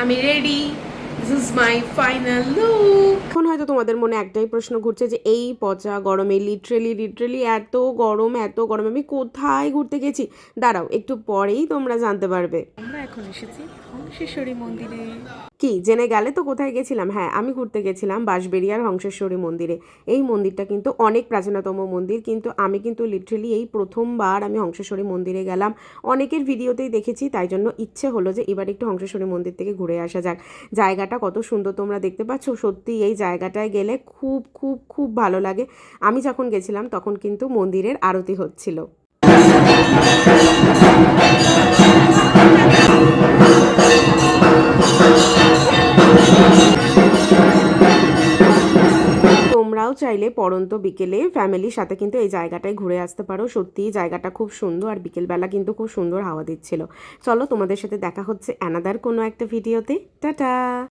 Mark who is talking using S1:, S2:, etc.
S1: আমি ready, this is my final look.
S2: এখন হয়তো তোমাদের মনে একটাই প্রশ্ন ঘুরছে যে এই পচা গরমে লিটারেলি এত গরম আমি কোথায় ঘুরতে গেছি। দাঁড়াও, একটু পরেই তোমরা জানতে পারবে।
S1: আমরা এখন এসেছি হংসেশ্বরী মন্দিরে।
S2: কি জেনে গেলে তো কোথায় গেছিলাম? হ্যাঁ, আমি ঘুরতে গেছিলাম বাঁশবেড়িয়ার হংসেশ্বরী মন্দিরে। এই মন্দিরটা কিন্তু অনেক প্রাচীনতম মন্দির, কিন্তু আমি কিন্তু লিটারেলি এই প্রথমবার আমি হংসেশ্বরী মন্দিরে গেলাম। অনেকের ভিডিওতেই দেখেছি, তাই জন্য ইচ্ছে হলো যে এবার একটু হংসেশ্বরী মন্দির থেকে ঘুরে আসা যাক। জায়গাটা কত সুন্দর তোমরা দেখতে পাচ্ছ, সত্যি এই জায়গাটায় গেলে খুব খুব খুব ভালো লাগে। আমি যখন গেছিলাম তখন কিন্তু মন্দিরের আরতি হচ্ছিল। তোমরাও চাইলে পড়ন্ত বিকেলে ফ্যামিলির সাথে কিন্তু এই জায়গাটায় ঘুরে আসতে পারো। সত্যিই জায়গাটা খুব সুন্দর, আর বিকেলবেলা কিন্তু খুব সুন্দর হাওয়া দিচ্ছিল। চলো, তোমাদের সাথে দেখা হচ্ছে অ্যানাদার কোনো একটা ভিডিওতে। টাটা।